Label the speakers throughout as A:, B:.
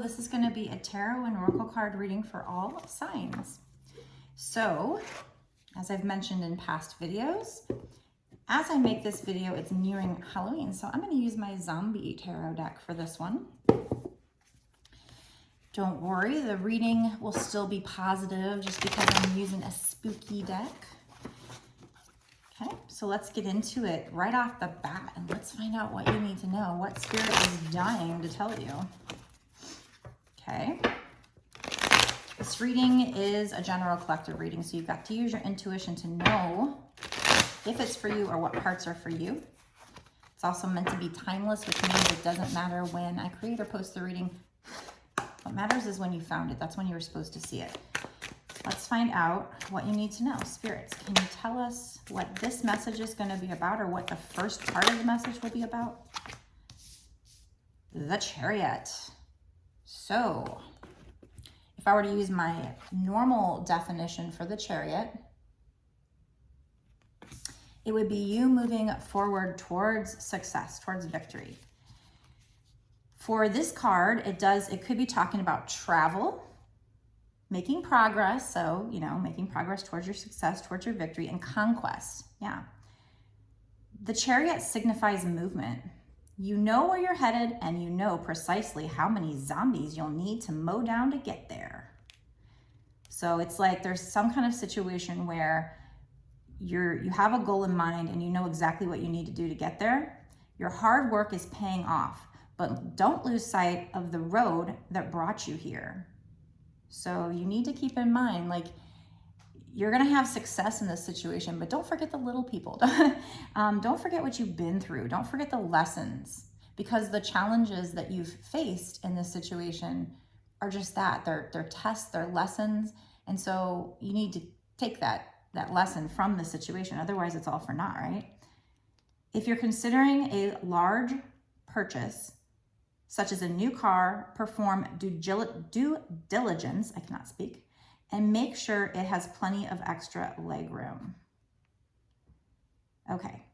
A: this is going to be a tarot and oracle card reading for all signs. So, as I've mentioned in past videos, as I make this video, it's nearing Halloween, so I'm going to use my zombie tarot deck for this one. Don't worry, the reading will still be positive just because I'm using a spooky deck. Okay, so let's get into it right off the bat and let's find out what you need to know, what Spirit is dying to tell you. Okay. This reading is a general collective reading, so you've got to use your intuition to know if it's for you or what parts are for you. It's also meant to be timeless, which means it doesn't matter when I create or post the reading. What matters is when you found it. That's when you were supposed to see it. Let's find out what you need to know. Spirits, can you tell us what this message is going to be about, or what the first part of the message will be about? The Chariot. So, if I were to use my normal definition for the Chariot, it would be you moving forward towards success, towards victory. For this card, it could be talking about travel, making progress, so, making progress towards your success, towards your victory, and conquest. Yeah. The Chariot signifies movement. You know where you're headed, and you know precisely how many zombies you'll need to mow down to get there. So it's like there's some kind of situation where you have a goal in mind, and you know exactly what you need to do to get there. Your hard work is paying off, but don't lose sight of the road that brought you here. So you need to keep in mind, you're going to have success in this situation, but don't forget the little people. Don't forget what you've been through. Don't forget the lessons, because the challenges that you've faced in this situation are just that. They're tests, they're lessons. And so you need to take that lesson from the situation. Otherwise, it's all for naught, right? If you're considering a large purchase, such as a new car, perform due diligence, I cannot speak, and make sure it has plenty of extra leg room. Okay,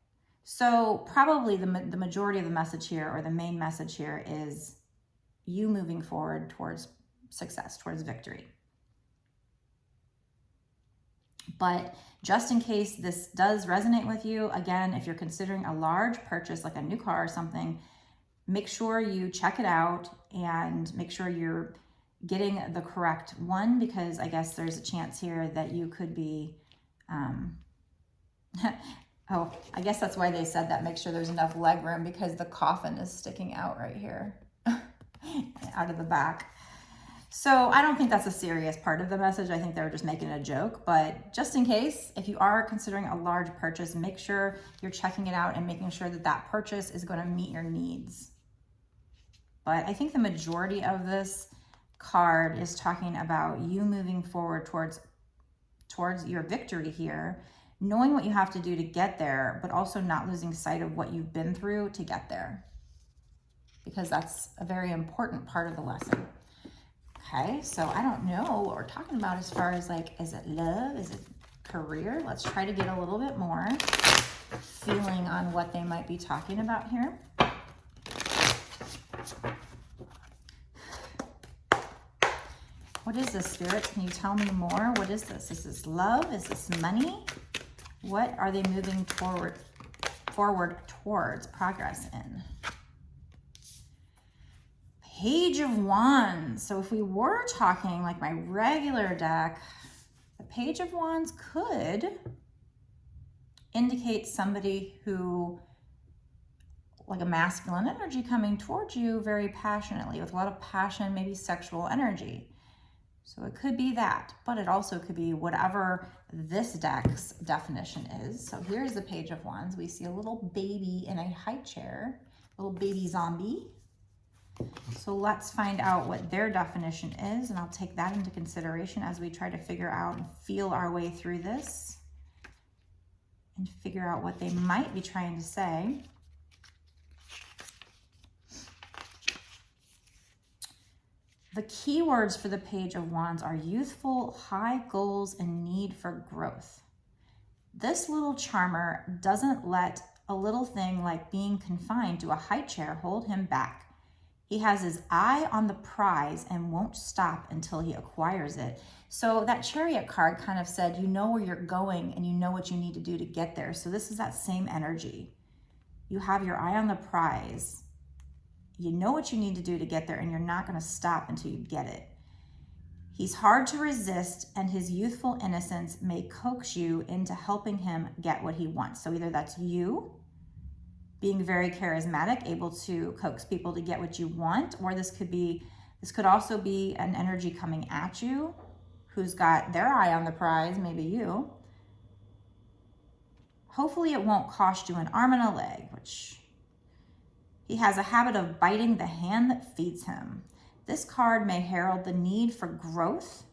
A: so probably the majority of the message here, or the main message here, is you moving forward towards success, towards victory. But just in case this does resonate with you, again, if you're considering a large purchase, like a new car or something, make sure you check it out and make sure you're getting the correct one, because I guess there's a chance here that you could be, oh, I guess that's why they said that. Make sure there's enough leg room, because the coffin is sticking out right here, out of the back. So I don't think that's a serious part of the message. I think they were just making a joke, but just in case, if you are considering a large purchase, make sure you're checking it out and making sure that that purchase is going to meet your needs. But I think the majority of this card is talking about you moving forward towards your victory here, knowing what you have to do to get there, but also not losing sight of what you've been through to get there, because that's a very important part of the lesson. Okay, so I don't know what we're talking about as far as is it love? Is it career? Let's try to get a little bit more feeling on what they might be talking about here. What is this, Spirit? Can you tell me more? What is this? Is this love? Is this money? What are they moving forward towards progress in? Page of Wands. So if we were talking like my regular deck, the Page of Wands could indicate somebody who, like a masculine energy coming towards you very passionately, with a lot of passion, maybe sexual energy. So it could be that, but it also could be whatever this deck's definition is. So here's the Page of Wands. We see a little baby in a high chair, little baby zombie. So let's find out what their definition is, and I'll take that into consideration as we try to figure out and feel our way through this and figure out what they might be trying to say. The key words for the Page of Wands are youthful, high goals, and need for growth. This little charmer doesn't let a little thing like being confined to a high chair hold him back. He has his eye on the prize and won't stop until he acquires it. So that Chariot card kind of said, you know where you're going and you know what you need to do to get there. So this is that same energy. You have your eye on the prize. You know what you need to do to get there, and you're not going to stop until you get it. He's hard to resist, and his youthful innocence may coax you into helping him get what he wants. So either that's you being very charismatic, able to coax people to get what you want, or this could also be an energy coming at you who's got their eye on the prize, maybe you. Hopefully it won't cost you an arm and a leg, which he has a habit of biting the hand that feeds him. This card may herald the need for growth,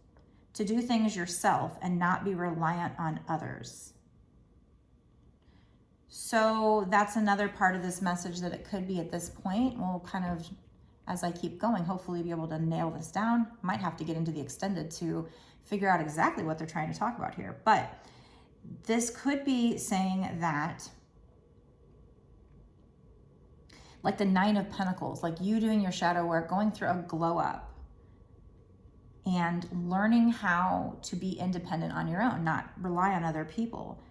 A: to do things yourself and not be reliant on others. So that's another part of this message that it could be at this point. We'll kind of, as I keep going, hopefully be able to nail this down. Might have to get into the extended to figure out exactly what they're trying to talk about here. But this could be saying that, like the Nine of Pentacles, like you doing your shadow work, going through a glow up and learning how to be independent on your own, not rely on other people.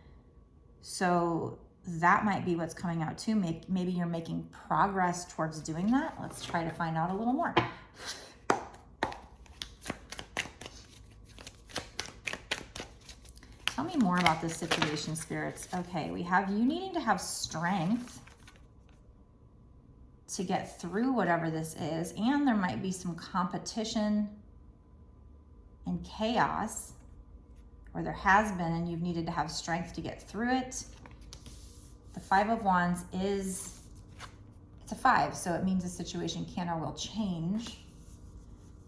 A: So that might be what's coming out too. Maybe you're making progress towards doing that. Let's try to find out a little more. Tell me more about this situation, spirits. Okay, we have you needing to have strength to get through whatever this is, and there might be some competition and chaos, or there has been, and you've needed to have strength to get through it. The Five of Wands it's a 5, so it means the situation can or will change.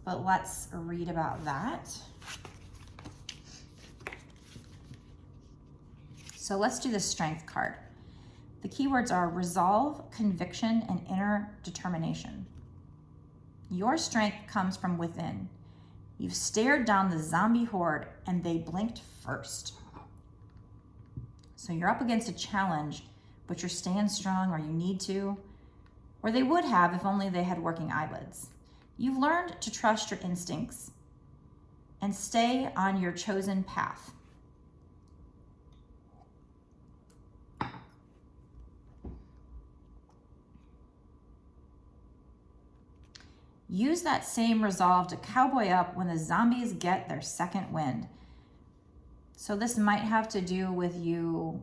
A: But let's read about that. So let's do the Strength card. The keywords are resolve, conviction, and inner determination. Your strength comes from within. You've stared down the zombie horde and they blinked first. So you're up against a challenge, but you're staying strong, or you need to, or they would have if only they had working eyelids. You've learned to trust your instincts and stay on your chosen path. Use that same resolve to cowboy up when the zombies get their second wind. So this might have to do with you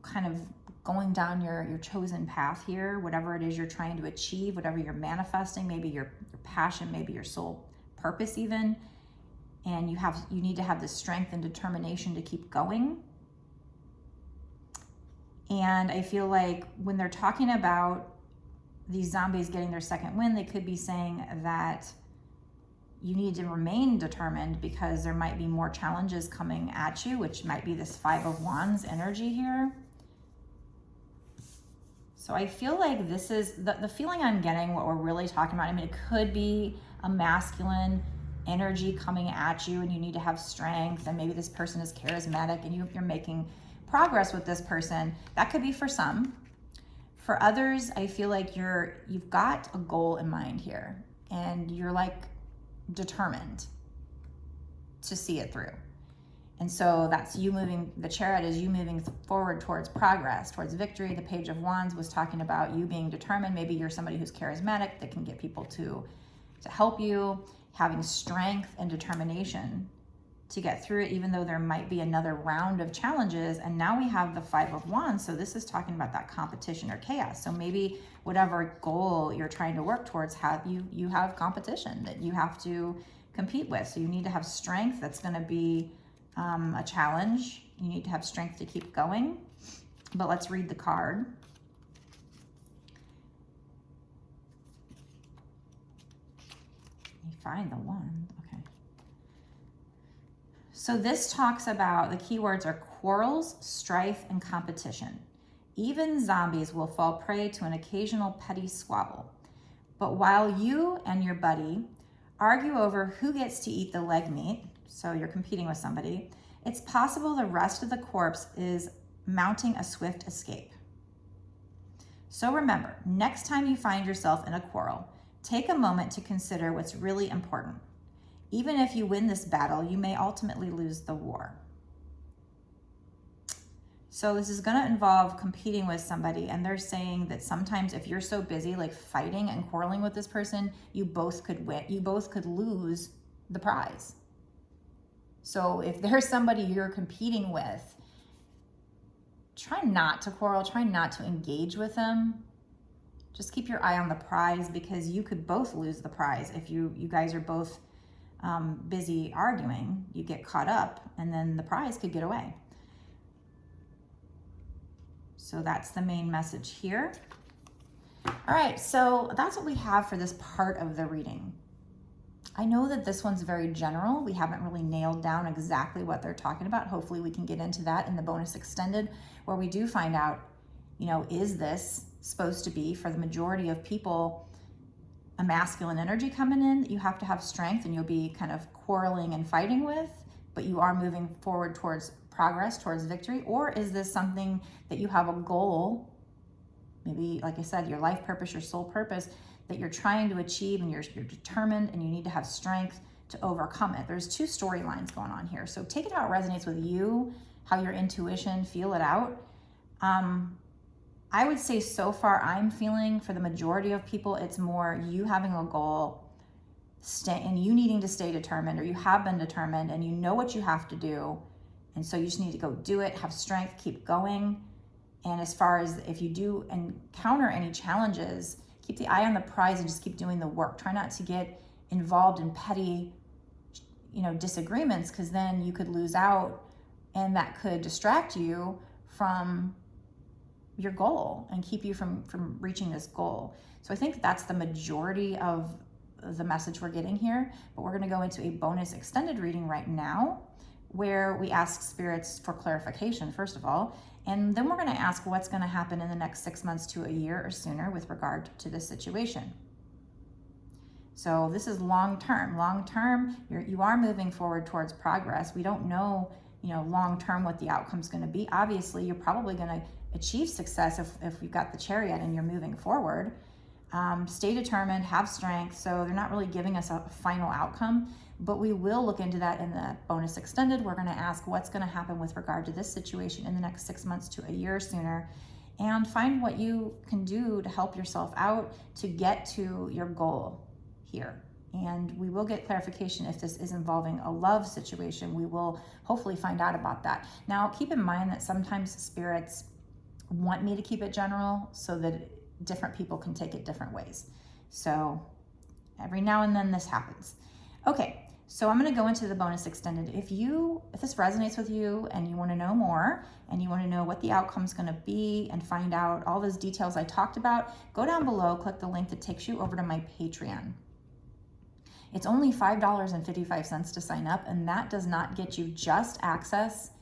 A: kind of going down your chosen path here, whatever it is you're trying to achieve, whatever you're manifesting, maybe your passion, maybe your soul purpose even. And you need to have the strength and determination to keep going. And I feel like when they're talking about these zombies getting their second wind, they could be saying that you need to remain determined because there might be more challenges coming at you, which might be this Five of Wands energy here. So I feel like this is the feeling I'm getting, what we're really talking about. I mean, it could be a masculine energy coming at you and you need to have strength, and maybe this person is charismatic and you're making progress with this person. That could be for some. For others, I feel like you've got a goal in mind here and you're like determined to see it through. And so that's you moving, the Chariot is you moving forward towards progress, towards victory. The Page of Wands was talking about you being determined. Maybe you're somebody who's charismatic that can get people to help you, having strength and determination to get through it, even though there might be another round of challenges. And now we have the Five of Wands. So this is talking about that competition or chaos. So maybe whatever goal you're trying to work towards, you have competition that you have to compete with. So you need to have strength. That's going to be a challenge. You need to have strength to keep going. But let's read the card. Let me find the wand. Okay. So this talks about, the keywords are quarrels, strife, and competition. Even zombies will fall prey to an occasional petty squabble. But while you and your buddy argue over who gets to eat the leg meat, so you're competing with somebody, it's possible the rest of the corpse is mounting a swift escape. So remember, next time you find yourself in a quarrel, take a moment to consider what's really important. Even if you win this battle, you may ultimately lose the war. So this is going to involve competing with somebody, and they're saying that sometimes if you're so busy like fighting and quarreling with this person, you both could win, you both could lose the prize. So if there's somebody you're competing with, try not to quarrel, try not to engage with them. Just keep your eye on the prize, because you could both lose the prize if you guys are both busy arguing. You get caught up and then the prize could get away. So that's the main message here. All right, so that's what we have for this part of the reading. I know that this one's very general. We haven't really nailed down exactly what they're talking about. Hopefully we can get into that in the bonus extended, where we do find out, you know, is this supposed to be, for the majority of people, a masculine energy coming in that you have to have strength and you'll be kind of quarreling and fighting with, but you are moving forward towards progress, towards victory? Or is this something that you have a goal, maybe, like I said, your life purpose, your soul purpose, that you're trying to achieve, and you're determined and you need to have strength to overcome it? There's two storylines going on here. So take it how it resonates with you, how your intuition, feel it out. I would say so far I'm feeling, for the majority of people, it's more you having a goal, and you needing to stay determined, or you have been determined and you know what you have to do. And so you just need to go do it, have strength, keep going. And as far as if you do encounter any challenges, keep the eye on the prize and just keep doing the work. Try not to get involved in petty, disagreements, because then you could lose out and that could distract you from your goal and keep you from reaching this goal. So I think that's the majority of the message we're getting here. But we're going to go into a bonus extended reading right now, where we ask spirits for clarification, first of all, and then we're going to ask what's going to happen in the next 6 months to a year or sooner with regard to this situation. So this is long term. Long term, you are moving forward towards progress. We don't know, long term what the outcome's going to be. Obviously, you're probably going to achieve success if you've got the Chariot and you're moving forward. Stay determined, have strength. So they're not really giving us a final outcome, but we will look into that in the bonus extended. We're going to ask what's going to happen with regard to this situation in the next 6 months to a year sooner, and find what you can do to help yourself out to get to your goal here. And we will get clarification if this is involving a love situation. We will hopefully find out about that. Now, keep in mind that sometimes spirits want me to keep it general so that different people can take it different ways. So every now and then this happens. Okay, so I'm going to go into the bonus extended. If this resonates with you and you want to know more and you want to know what the outcome is going to be and find out all those details I talked about, go down below, click the link that takes you over to my Patreon. It's only $5.55 to sign up, and that does not get you just access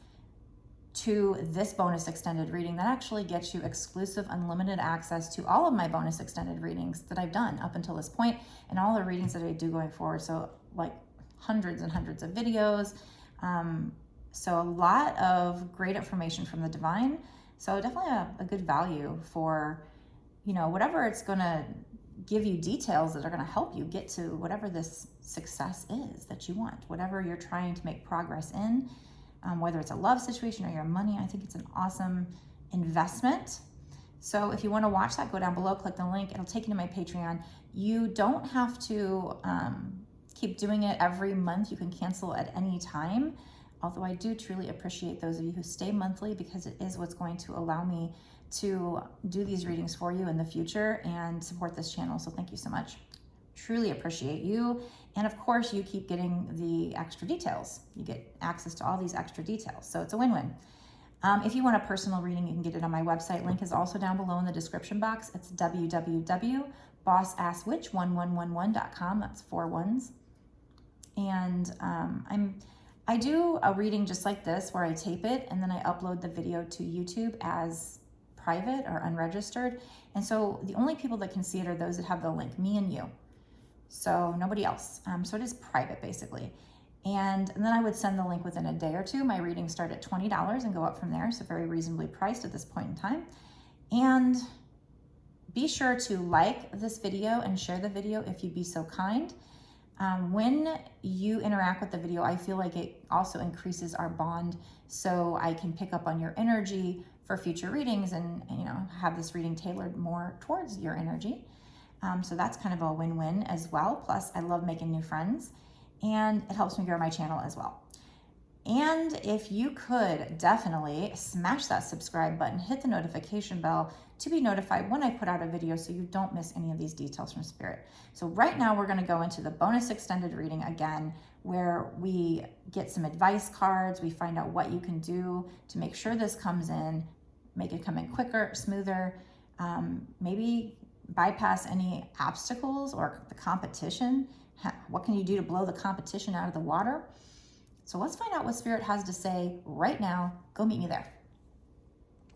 A: to this bonus extended reading. That actually gets you exclusive unlimited access to all of my bonus extended readings that I've done up until this point, and all the readings that I do going forward. So like hundreds and hundreds of videos. So a lot of great information from the divine. So definitely a good value for, whatever it's going to give you, details that are going to help you get to whatever this success is that you want, whatever you're trying to make progress in. Whether it's a love situation or your money, I think it's an awesome investment. So if you want to watch that, go down below, click the link. It'll take you to my Patreon. You don't have to keep doing it every month. You can cancel at any time. Although I do truly appreciate those of you who stay monthly, because it is what's going to allow me to do these readings for you in the future and support this channel. So thank you so much. Truly appreciate you. And of course, you keep getting the extra details. You get access to all these extra details. So it's a win-win. If you want a personal reading, you can get it on my website. Link is also down below in the description box. It's www.bossasswitch1111.com. That's 4 1s. And I do a reading just like this, where I tape it and then I upload the video to YouTube as private or unregistered. And so the only people that can see it are those that have the link, me and you. So nobody else. So it is private, basically. And then I would send the link within a day or two. My readings start at $20 and go up from there. So very reasonably priced at this point in time. And Be sure to like this video and share the video if you'd be so kind. When you interact with the video, I feel like it also increases our bond, so I can pick up on your energy for future readings and, you know, have this reading tailored more towards your energy. So that's kind of a win-win as well. Plus, I love making new friends, and it helps me grow my channel as well. And if you could definitely smash that subscribe button, hit the notification bell to be notified when I put out a video so you don't miss any of these details from Spirit. So right now we're going to go into the bonus extended reading again, where we get some advice cards. We find out what you can do to make sure this comes in, make it come in quicker, smoother, maybe bypass any obstacles or the competition. What can you do to blow the competition out of the water? So let's find out what Spirit has to say right now. Go meet me there.